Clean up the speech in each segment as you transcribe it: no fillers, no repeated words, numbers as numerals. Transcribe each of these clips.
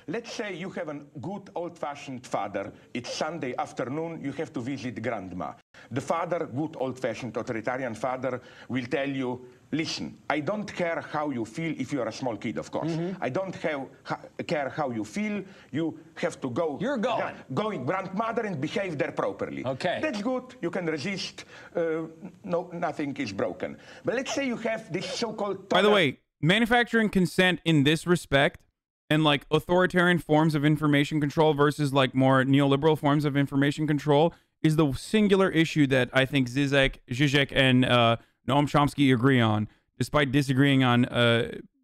Let's say you have a good old-fashioned father. It's Sunday afternoon. You have to visit grandma. The father, good old-fashioned authoritarian father, will tell you, listen, I don't care how you feel if you're a small kid, of course. I don't care how you feel. You have to go. You're going. Yeah, going grandmother and behave there properly. Okay. That's good. You can resist. No, nothing is broken. But let's say you have this so-called... By the way, manufacturing consent in this respect and like authoritarian forms of information control versus like more neoliberal forms of information control is the singular issue that I think Žižek and Noam Chomsky agree on, despite disagreeing on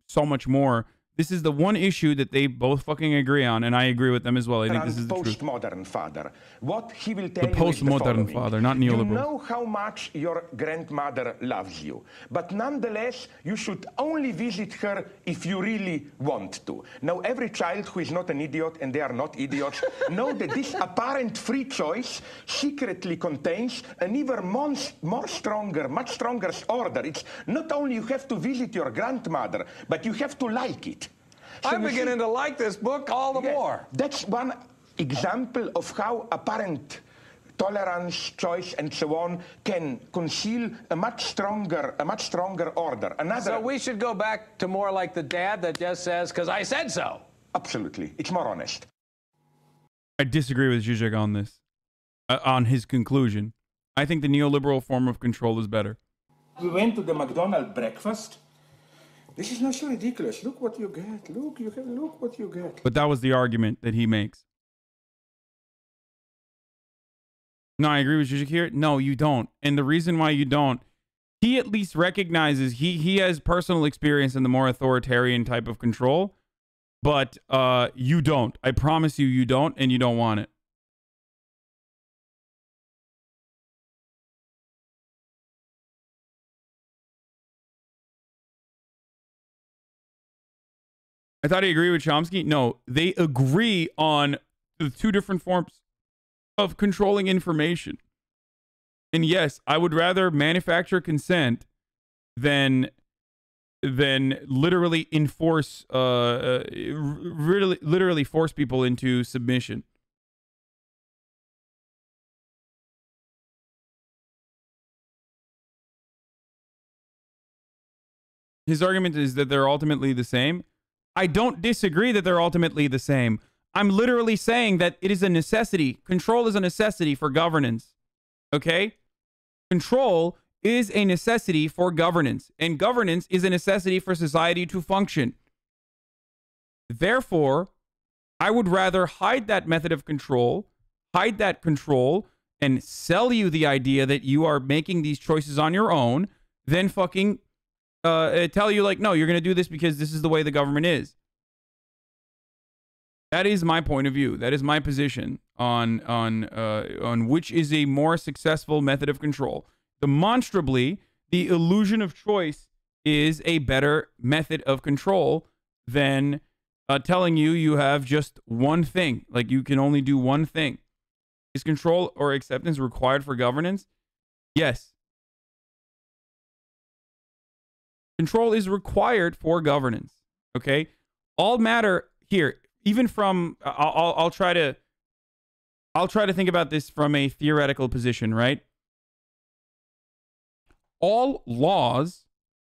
so much more. This is the one issue that they both fucking agree on, and I agree with them as well. I think this is the truth. Postmodern father. What he will tell you is the following. Father, not neoliberal. You know how much your grandmother loves you, but nonetheless, you should only visit her if you really want to. Now, every child who is not an idiot, and they are not idiots, know that this apparent free choice secretly contains an even much stronger order. It's not only you have to visit your grandmother, but you have to like it. So I'm beginning to like this book all the more. That's one example of how apparent tolerance, choice, and so on can conceal a much stronger order. So we should go back to more like the dad that just says, because I said so. Absolutely. It's more honest. I disagree with Žižek on this, on his conclusion. I think the neoliberal form of control is better. We went to the McDonald's breakfast. This is not so ridiculous. Look what you get. Look what you get. But that was the argument that he makes. No, I agree with Žižek here. No, you don't. And the reason why you don't, he at least recognizes he has personal experience in the more authoritarian type of control, but you don't. I promise you, you don't, and you don't want it. I thought he agreed with Chomsky. No, they agree on the two different forms of controlling information. And yes, I would rather manufacture consent than literally enforce, literally force people into submission. His argument is that they're ultimately the same. I don't disagree that they're ultimately the same. I'm literally saying that it is a necessity. Control is a necessity for governance. Okay? Control is a necessity for governance. And governance is a necessity for society to function. Therefore, I would rather hide that method of control, hide that control, and sell you the idea that you are making these choices on your own, than fucking tell you like, no, you're going to do this because this is the way the government is. That is my point of view. That is my position on which is a more successful method of control. Demonstrably, the illusion of choice is a better method of control than telling you you have just one thing. Like you can only do one thing. Is control or acceptance required for governance? Yes. Control is required for governance. Okay? All matter here, even from I'll try to think about this from a theoretical position, right? All laws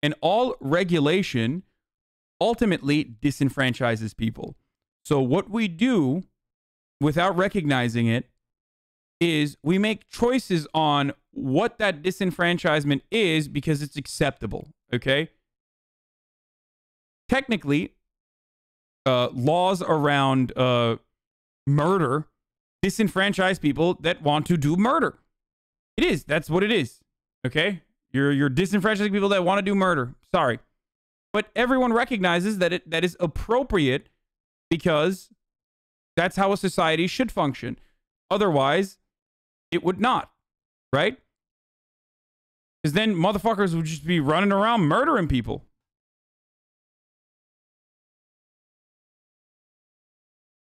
and all regulation ultimately disenfranchises people. So what we do without recognizing it is we make choices on what that disenfranchisement is because it's acceptable. Okay? Technically, laws around murder disenfranchise people that want to do murder. It is. That's what it is. Okay? You're disenfranchising people that want to do murder. Sorry. But everyone recognizes that that is appropriate because that's how a society should function. Otherwise, it would not. Right? Because then motherfuckers would just be running around murdering people.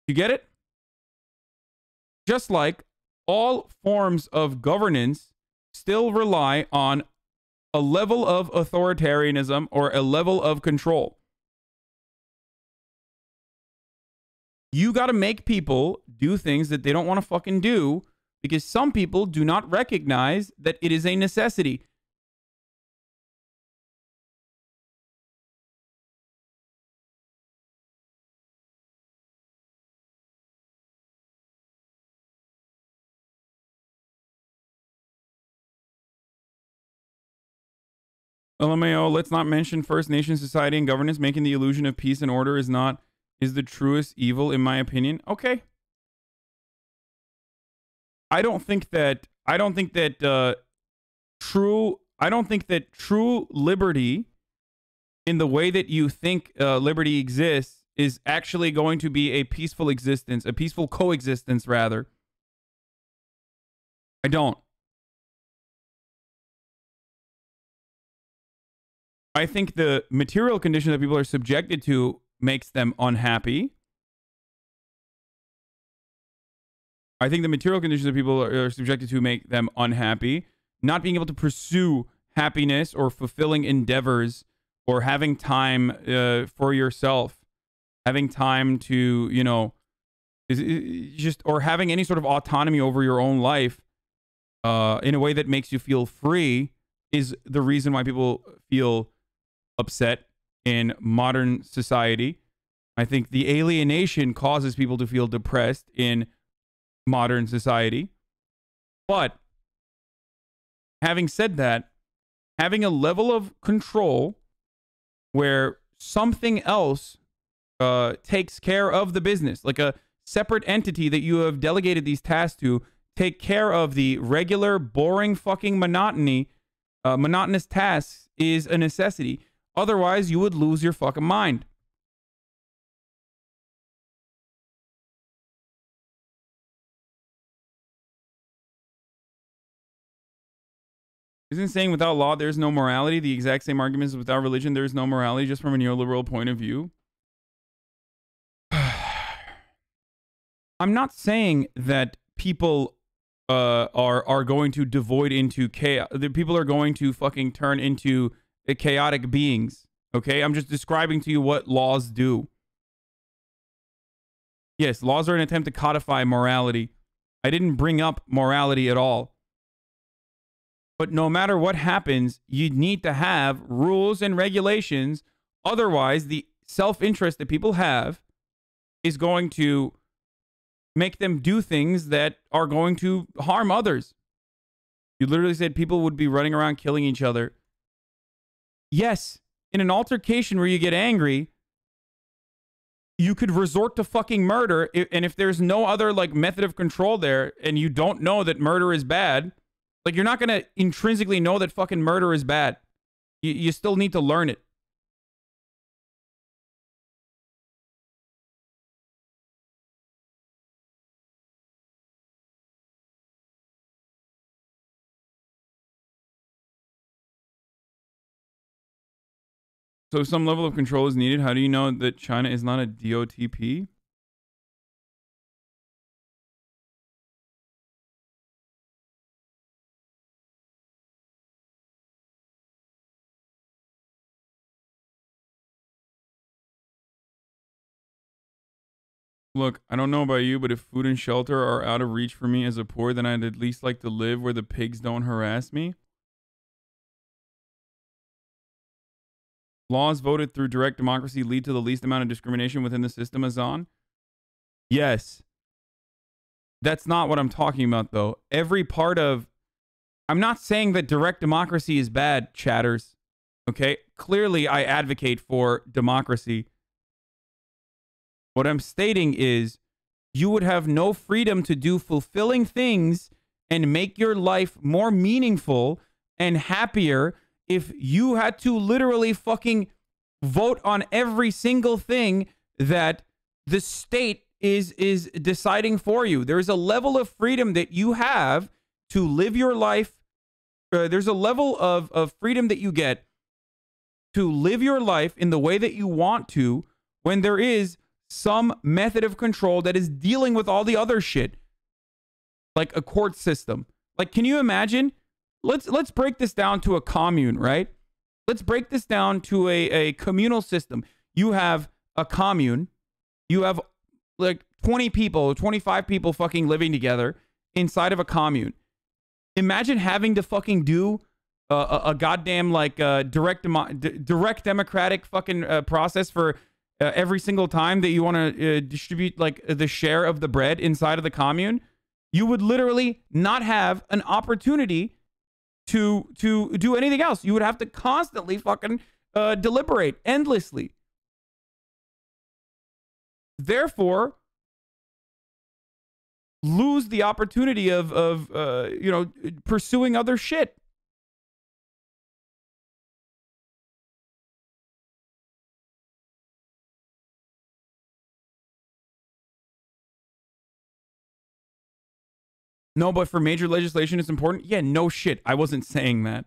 You get it? Just like all forms of governance still rely on a level of authoritarianism or a level of control. You got to make people do things that they don't want to fucking do because some people do not recognize that it is a necessity. LMAO, let's not mention First Nation society and governance making the illusion of peace and order is the truest evil, in my opinion. Okay. I don't think that true liberty in the way that you think liberty exists is actually going to be a peaceful existence, a peaceful coexistence, rather. I don't. I think the material condition that people are subjected to makes them unhappy. I think the material conditions that people are subjected to make them unhappy. Not being able to pursue happiness or fulfilling endeavors or having time for yourself, having time to, you know, just, or having any sort of autonomy over your own life in a way that makes you feel free is the reason why people feel upset in modern society. I think the alienation causes people to feel depressed in modern society. But having said that, having a level of control where something else takes care of the business, like a separate entity that you have delegated these tasks to, take care of the regular, boring fucking monotonous tasks is a necessity. Otherwise, you would lose your fucking mind. Isn't saying without law there's no morality the exact same argument as without religion there's no morality, just from a neoliberal point of view? I'm not saying that people are going to devoid into chaos. That people are going to fucking turn into chaotic beings. Okay, I'm just describing to you what laws do. Yes, laws are an attempt to codify morality. I didn't bring up morality at all. But no matter what happens, you need to have rules and regulations. Otherwise, the self-interest that people have is going to make them do things that are going to harm others. You literally said people would be running around killing each other. Yes, in an altercation where you get angry, you could resort to fucking murder. And if there's no other like method of control there and you don't know that murder is bad, like you're not going to intrinsically know that fucking murder is bad. You still need to learn it. So some level of control is needed. How do you know that China is not a DOTP? Look, I don't know about you, but if food and shelter are out of reach for me as a poor, then I'd at least like to live where the pigs don't harass me. Laws voted through direct democracy lead to the least amount of discrimination within the system, Hasan? Yes. That's not what I'm talking about, though. Every part of... I'm not saying that direct democracy is bad, chatters. Okay? Clearly, I advocate for democracy. What I'm stating is you would have no freedom to do fulfilling things and make your life more meaningful and happier if you had to literally fucking vote on every single thing that the state is deciding for you. There's a level of freedom that you have to live your life. There's a level of freedom that you get to live your life in the way that you want to when there is some method of control that is dealing with all the other shit, like a court system. Like, can you imagine? Let's break this down to a commune, right? Let's break this down to a communal system. You have a commune. You have like 20 people, 25 people fucking living together inside of a commune. Imagine having to fucking do a goddamn like direct democratic fucking process for every single time that you want to distribute like the share of the bread inside of the commune. You would literally not have an opportunity to do anything else. You would have to constantly fucking deliberate endlessly. Therefore, lose the opportunity of you know, pursuing other shit. No, but for major legislation, it's important. Yeah, no shit. I wasn't saying that.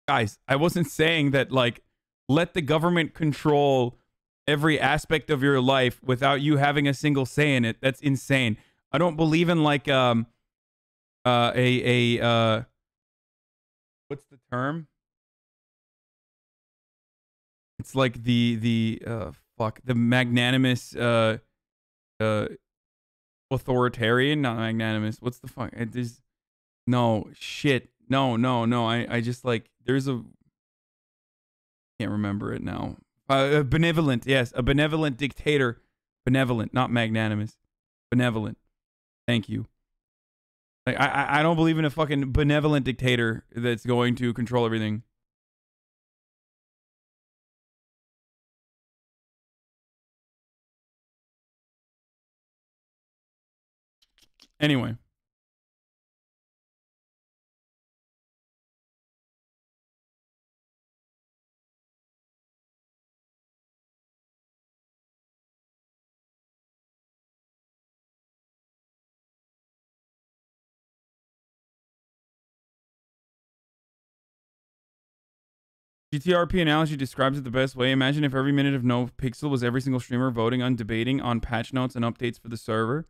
Guys, I wasn't saying that, like, let the government control every aspect of your life without you having a single say in it. That's insane. I don't believe in, like, what's the term? It's like the magnanimous, authoritarian, not magnanimous. What's the fuck? There's no shit. No. I just like there's a can't remember it now. Benevolent, yes, a benevolent dictator. Benevolent, not magnanimous. Benevolent. Thank you. Like I don't believe in a fucking benevolent dictator that's going to control everything. Anyway. GTRP analogy describes it the best way. Imagine if every minute of no pixel was every single streamer voting on, debating on patch notes and updates for the server.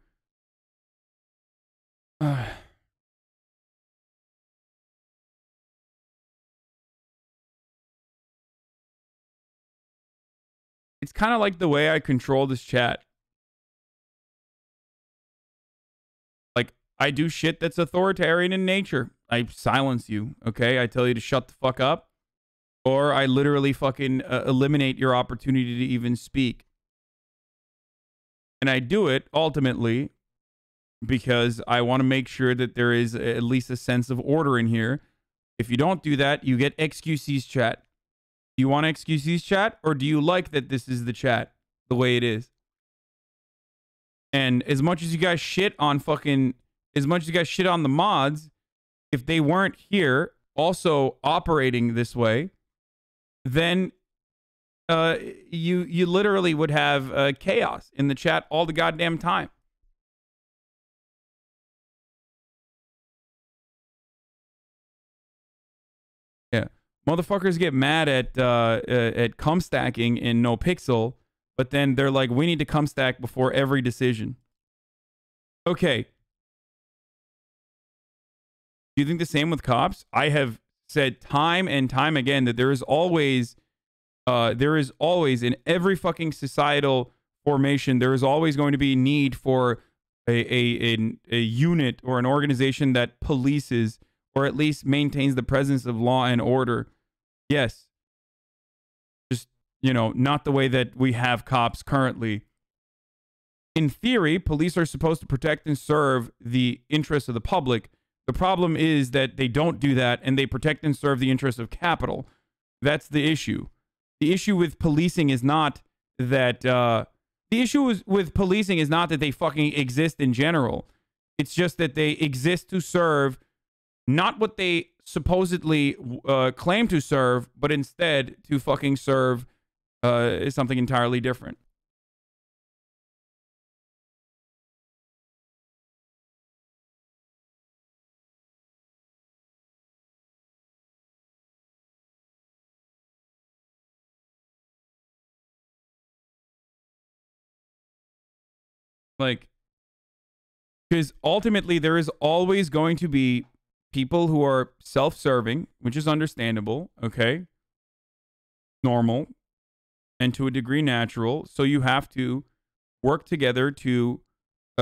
It's kind of like the way I control this chat. Like, I do shit that's authoritarian in nature. I silence you, okay? I tell you to shut the fuck up. Or I literally fucking eliminate your opportunity to even speak. And I do it, ultimately, because I want to make sure that there is at least a sense of order in here. If you don't do that, you get XQC's chat. Do you want XQC's chat, or do you like that this is the chat the way it is? And as much as you guys shit on fucking, as much as you guys shit on the mods, if they weren't here also operating this way, then you literally would have chaos in the chat all the goddamn time. Yeah, motherfuckers get mad at cum stacking in no pixel, but then they're like, we need to cum stack before every decision. Okay. Do you think the same with cops? I have said time and time again that there is always in every fucking societal formation, there is always going to be need for a unit or an organization that polices or at least maintains the presence of law and order. Yes. Just, you know, not the way that we have cops currently. In theory, police are supposed to protect and serve the interests of the public. The problem is that they don't do that, and they protect and serve the interests of capital. That's the issue. The issue with policing is not that with policing is not that they fucking exist in general. It's just that they exist to serve not what they supposedly claim to serve, but instead to fucking serve something entirely different. Like, because ultimately there is always going to be people who are self-serving, which is understandable, okay? Normal, and to a degree natural. So you have to work together to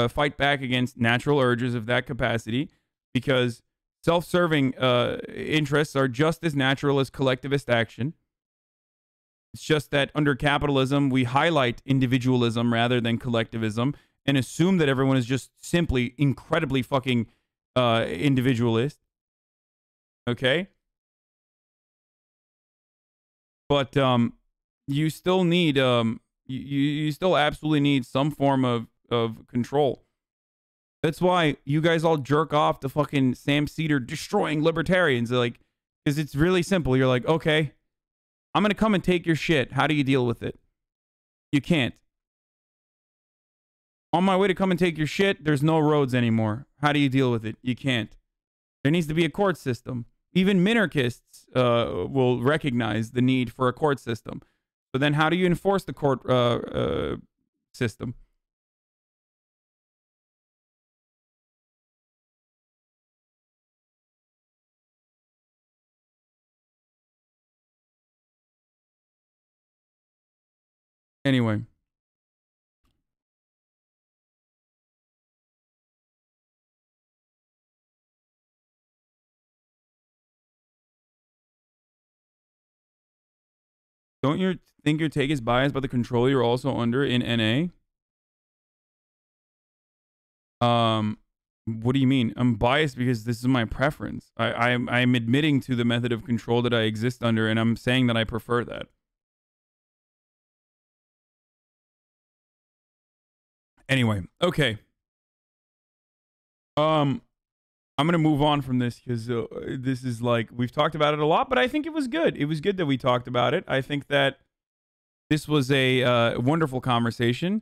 fight back against natural urges of that capacity, because self-serving interests are just as natural as collectivist action. It's just that under capitalism, we highlight individualism rather than collectivism and assume that everyone is just simply incredibly fucking individualist. Okay? But you still need you still absolutely need some form of control. That's why you guys all jerk off to fucking Sam Cedar destroying libertarians. Like, because it's really simple. You're like, okay, I'm gonna come and take your shit. How do you deal with it? You can't. On my way to come and take your shit, there's no roads anymore. How do you deal with it? You can't. There needs to be a court system. Even minarchists will recognize the need for a court system. So then how do you enforce the court system? Anyway. Don't you think your take is biased by the control you're also under in NA? What do you mean? I'm biased because this is my preference. I'm admitting to the method of control that I exist under, and I'm saying that I prefer that. Anyway, okay. I'm going to move on from this because this is like, we've talked about it a lot, but I think it was good. It was good that we talked about it. I think that this was a wonderful conversation.